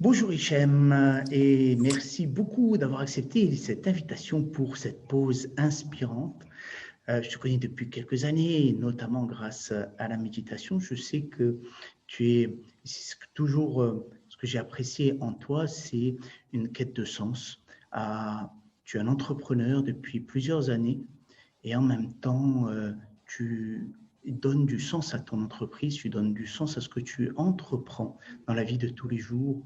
Bonjour Hichem et merci beaucoup d'avoir accepté cette invitation pour cette pause inspirante. Je te connais depuis quelques années, notamment grâce à la méditation. Je sais que tu es toujours ce que j'ai apprécié en toi, c'est une quête de sens. Tu es un entrepreneur depuis plusieurs années et en même temps, tu donnes du sens à ton entreprise, tu donnes du sens à ce que tu entreprends dans la vie de tous les jours.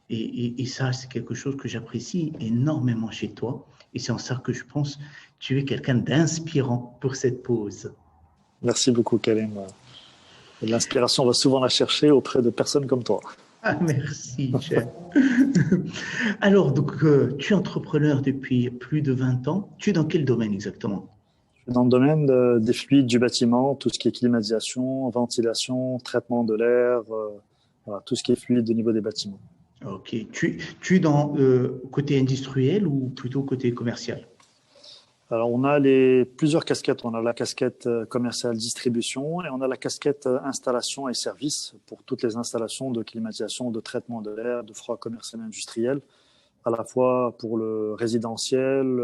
Et ça, c'est quelque chose que j'apprécie énormément chez toi. Et c'est en ça que je pense que tu es quelqu'un d'inspirant pour cette pause. Merci beaucoup, Karim. L'inspiration, on va souvent la chercher auprès de personnes comme toi. Ah, merci, cher. Alors, donc, tu es entrepreneur depuis plus de 20 ans. Tu es dans quel domaine exactement? Je suis dans le domaine des fluides du bâtiment, tout ce qui est climatisation, ventilation, traitement de l'air, voilà, tout ce qui est fluide au niveau des bâtiments. Ok. Tu es dans côté industriel ou plutôt côté commercial? Alors, on a plusieurs casquettes. On a la casquette commerciale distribution et on a la casquette installation et service pour toutes les installations de climatisation, de traitement de l'air, de froid commercial et industriel, à la fois pour le résidentiel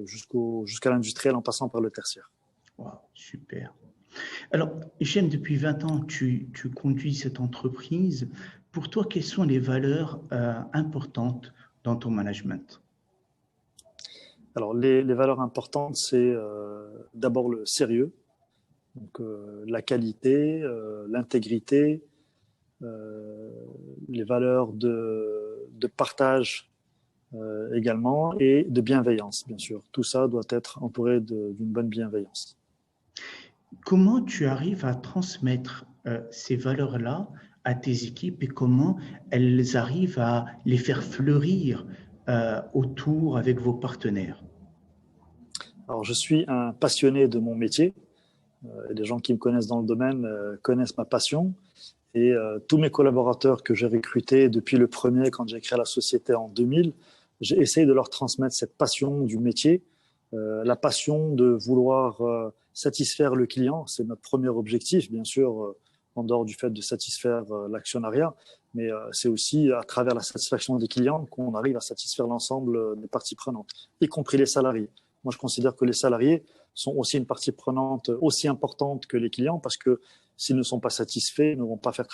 jusqu'à l'industriel en passant par le tertiaire. Wow, super. Alors, j'aime depuis 20 ans, tu conduis cette entreprise. Pour toi, quelles sont les valeurs importantes dans ton management? Alors, les valeurs importantes, c'est d'abord le sérieux, donc la qualité, l'intégrité, les valeurs de partage également et de bienveillance, bien sûr. Tout ça doit être entouré d'une bonne bienveillance. Comment tu arrives à transmettre ces valeurs-là à tes équipes et comment elles arrivent à les faire fleurir autour avec vos partenaires? Alors, je suis un passionné de mon métier. Les gens qui me connaissent dans le domaine connaissent ma passion. Et tous mes collaborateurs que j'ai recrutés depuis le premier, quand j'ai créé la société en 2000, j'ai essayé de leur transmettre cette passion du métier, la passion de vouloir satisfaire le client. C'est notre premier objectif, bien sûr, en dehors du fait de satisfaire l'actionnariat, mais c'est aussi à travers la satisfaction des clients qu'on arrive à satisfaire l'ensemble des parties prenantes, y compris les salariés. Moi, je considère que les salariés sont aussi une partie prenante aussi importante que les clients parce que s'ils ne sont pas satisfaits, ils ne vont pas faire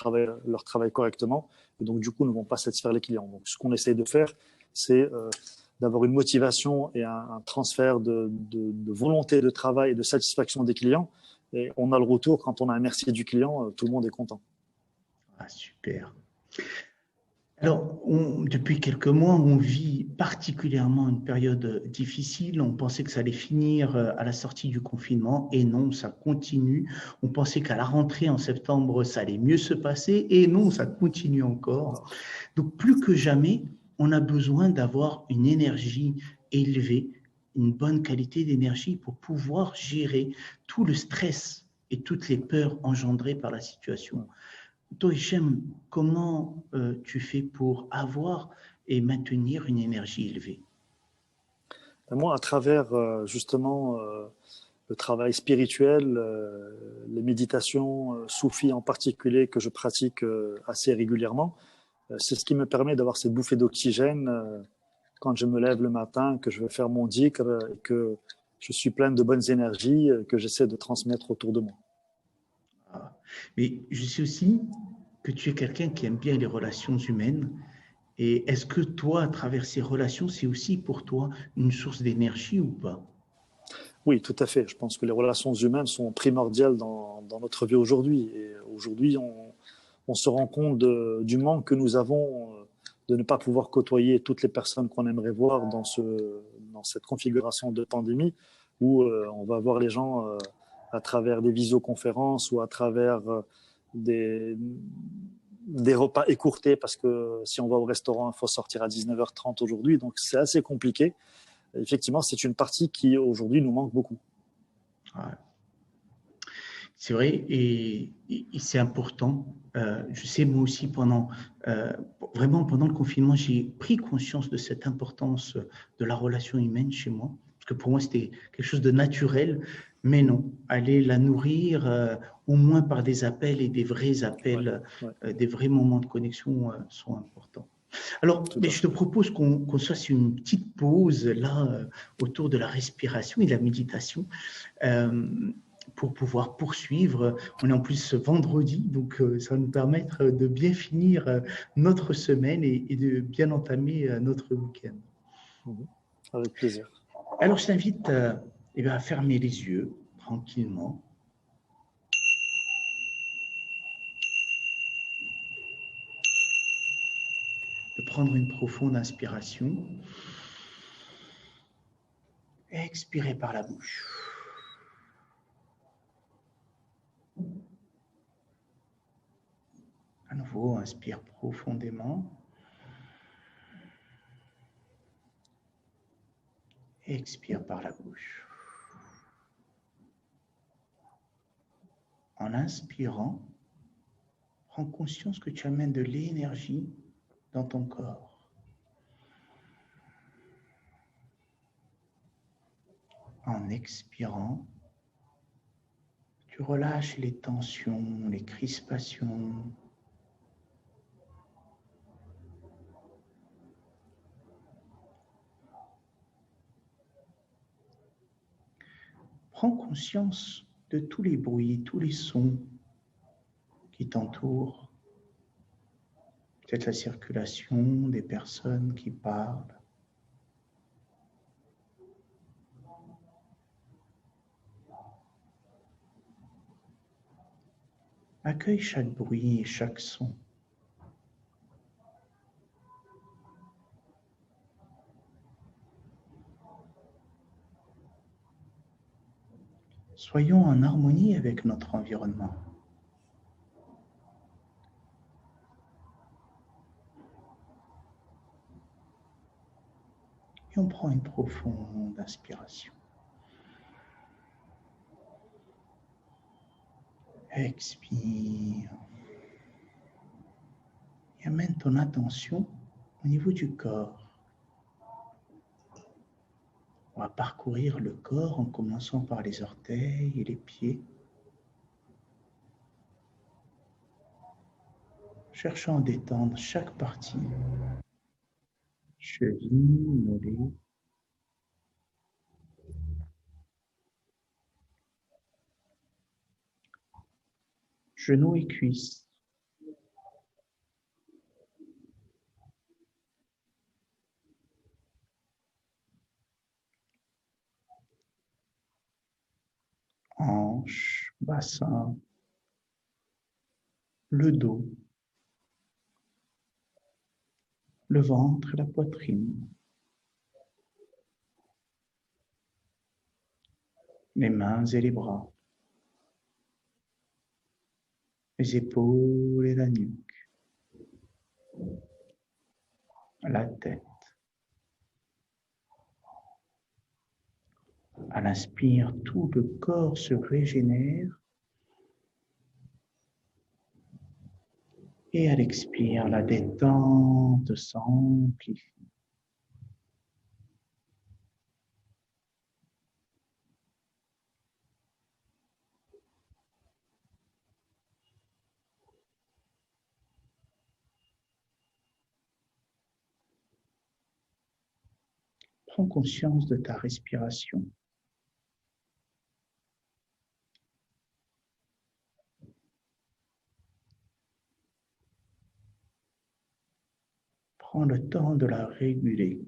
leur travail correctement et donc du coup ne vont pas satisfaire les clients. Donc ce qu'on essaie de faire, c'est d'avoir une motivation et un transfert de volonté de travail et de satisfaction des clients. Et on a le retour quand on a un merci du client, tout le monde est content. Ah, super. Alors, depuis quelques mois, on vit particulièrement une période difficile. On pensait que ça allait finir à la sortie du confinement et non, ça continue. On pensait qu'à la rentrée en septembre, ça allait mieux se passer et non, ça continue encore. Donc, plus que jamais, on a besoin d'avoir une énergie élevée, une bonne qualité d'énergie pour pouvoir gérer tout le stress et toutes les peurs engendrées par la situation. Toi, Hichem, comment tu fais pour avoir et maintenir une énergie élevée? Moi, à travers justement le travail spirituel, les méditations soufis en particulier que je pratique assez régulièrement, c'est ce qui me permet d'avoir cette bouffée d'oxygène quand je me lève le matin, que je vais faire mon dhikr, que je suis plein de bonnes énergies que j'essaie de transmettre autour de moi. Ah. Mais je sais aussi que tu es quelqu'un qui aime bien les relations humaines. Et est-ce que toi, à travers ces relations, c'est aussi pour toi une source d'énergie ou pas? Oui, tout à fait. Je pense que les relations humaines sont primordiales dans notre vie aujourd'hui. Et aujourd'hui, on se rend compte du manque que nous avons de ne pas pouvoir côtoyer toutes les personnes qu'on aimerait voir dans cette configuration de pandémie où on va voir les gens à travers des visioconférences ou à travers des repas écourtés parce que si on va au restaurant, il faut sortir à 19h30 aujourd'hui. Donc, c'est assez compliqué. Effectivement, c'est une partie qui aujourd'hui nous manque beaucoup. Ouais. C'est vrai et c'est important. Je sais, moi aussi, vraiment pendant le confinement, j'ai pris conscience de cette importance de la relation humaine chez moi. Parce que pour moi, c'était quelque chose de naturel. Mais non, aller la nourrir au moins par des appels et des vrais appels, Ouais, ouais. des vrais moments de connexion sont importants. Alors, Tout mais à je te fait. propose qu'on se fasse une petite pause là autour de la respiration et de la méditation euh, pour pouvoir poursuivre. On est en plus vendredi, donc ça va nous permettre de bien finir notre semaine et de bien entamer notre week-end. Mhm. Avec plaisir. Alors, je t'invite eh bien, à fermer les yeux tranquillement, de prendre une profonde inspiration, et expirer par la bouche. À nouveau, inspire profondément. Et expire par la bouche. En inspirant, prends conscience que tu amènes de l'énergie dans ton corps. En expirant, tu relâches les tensions, les crispations. Prends conscience de tous les bruits, tous les sons qui t'entourent. Peut-être la circulation des personnes qui parlent. Accueille chaque bruit et chaque son. Soyons en harmonie avec notre environnement. Et on prend une profonde inspiration. Expire. Et amène ton attention au niveau du corps. On va parcourir le corps en commençant par les orteils et les pieds, cherchant à détendre chaque partie. Cheville, mollet, genoux et cuisses. Hanches, bassin, le dos, le ventre et la poitrine, les mains et les bras, les épaules et la nuque, la tête. À l'inspire, tout le corps se régénère et à l'expire, la détente s'amplifie. Prends conscience de ta respiration. Prends le temps de la réguler.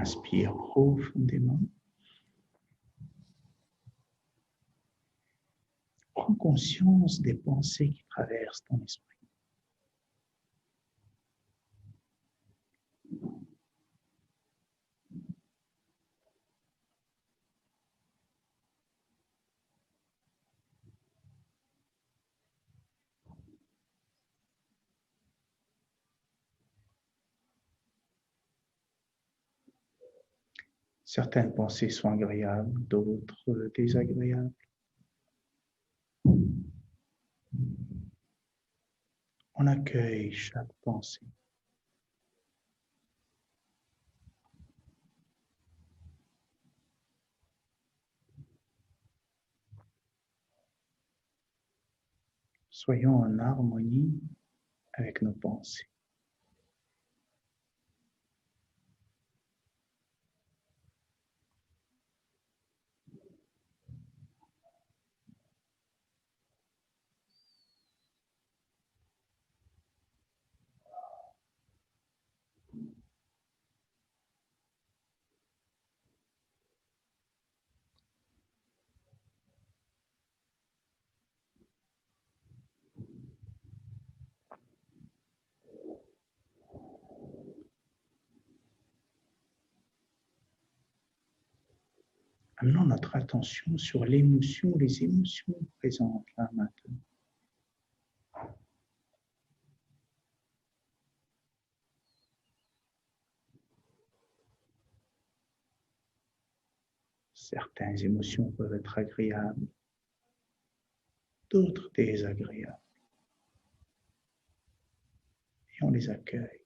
Inspire profondément. Prends conscience des pensées qui traversent ton esprit. Certaines pensées sont agréables, d'autres désagréables. On accueille chaque pensée. Soyons en harmonie avec nos pensées. Amenons notre attention sur l'émotion, les émotions présentes là maintenant. Certaines émotions peuvent être agréables, d'autres désagréables. Et on les accueille.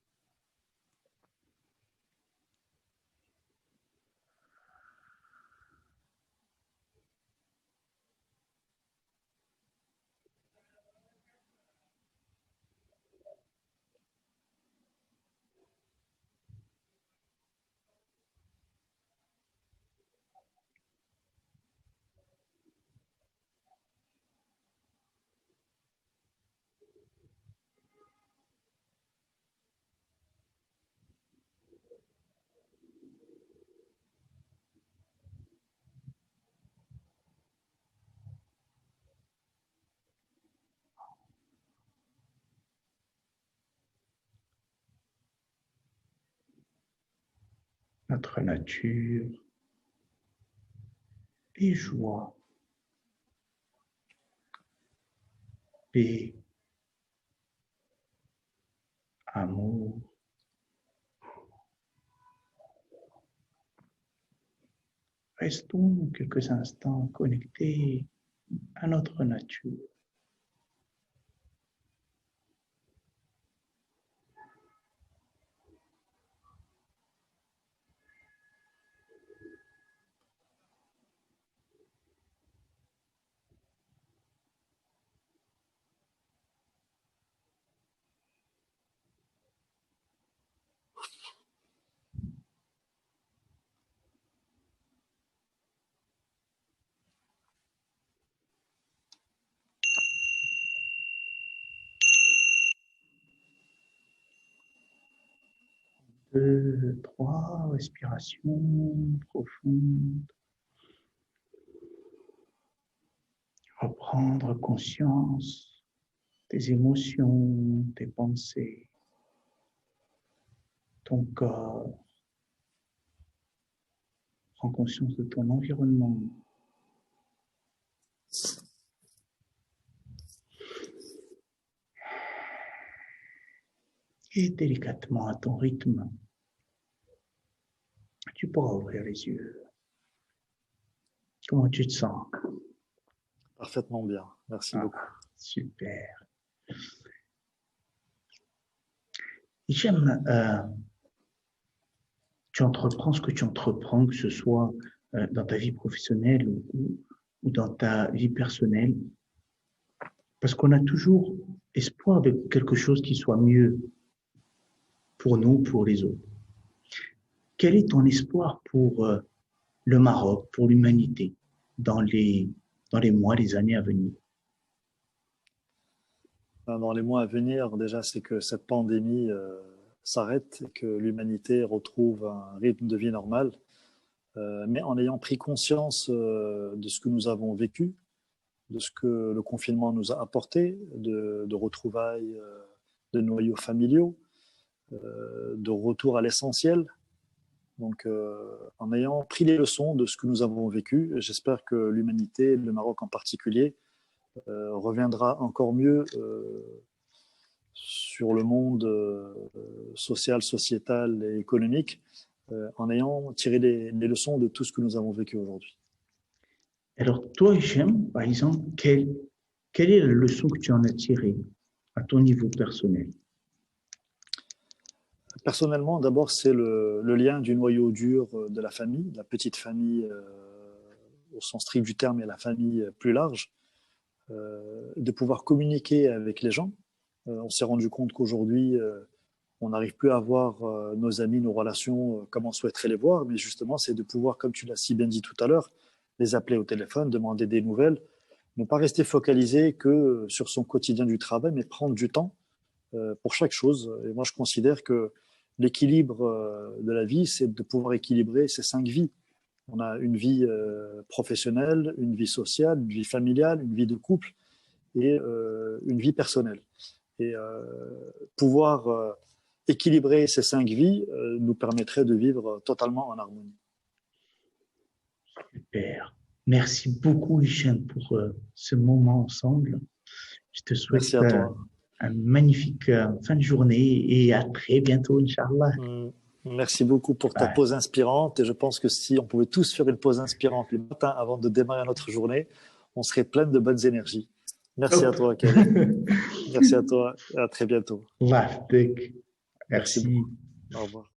Notre nature, les joies, paix, amour. Restons quelques instants connectés à notre nature. Deux, trois respirations profondes. Reprendre conscience des émotions, des pensées, ton corps. Prends conscience de ton environnement. Et délicatement à ton rythme, tu pourras ouvrir les yeux. Comment tu te sens? Parfaitement bien. Merci beaucoup. Super. J'aime, tu entreprends ce que tu entreprends, que ce soit dans ta vie professionnelle ou dans ta vie personnelle, parce qu'on a toujours espoir de quelque chose qui soit mieux pour nous, pour les autres. Quel est ton espoir pour le Maroc, pour l'humanité, dans les mois, les années à venir? Dans les mois à venir, déjà, c'est que cette pandémie s'arrête et que l'humanité retrouve un rythme de vie normal, mais en ayant pris conscience de ce que nous avons vécu, de ce que le confinement nous a apporté, de retrouvailles, de noyaux familiaux, de retour à l'essentiel. Donc, en ayant pris les leçons de ce que nous avons vécu, j'espère que l'humanité, le Maroc en particulier, reviendra encore mieux sur le monde social, sociétal et économique, en ayant tiré les leçons de tout ce que nous avons vécu aujourd'hui. Alors, toi, Hichem, par exemple, quelle est la leçon que tu en as tirée à ton niveau personnel? Personnellement, d'abord, c'est le lien du noyau dur de la famille, la petite famille au sens strict du terme et la famille plus large, de pouvoir communiquer avec les gens. On s'est rendu compte qu'aujourd'hui, on n'arrive plus à voir nos amis, nos relations comme on souhaiterait les voir, mais justement, c'est de pouvoir, comme tu l'as si bien dit tout à l'heure, les appeler au téléphone, demander des nouvelles, ne pas rester focalisé que sur son quotidien du travail, mais prendre du temps pour chaque chose. Et moi, je considère que l'équilibre de la vie, c'est de pouvoir équilibrer ces 5 vies. On a une vie professionnelle, une vie sociale, une vie familiale, une vie de couple et une vie personnelle. Et pouvoir équilibrer ces 5 vies nous permettrait de vivre totalement en harmonie. Super. Merci beaucoup, Hichem, pour ce moment ensemble. Je te souhaite Merci à toi. un magnifique fin de journée et à très bientôt, Inch'Allah. Merci beaucoup pour ta pause inspirante. Et je pense que si on pouvait tous faire une pause inspirante le matin avant de démarrer notre journée, on serait plein de bonnes énergies. Merci à toi, Karim. Merci à toi. À très bientôt. Merci. Au revoir.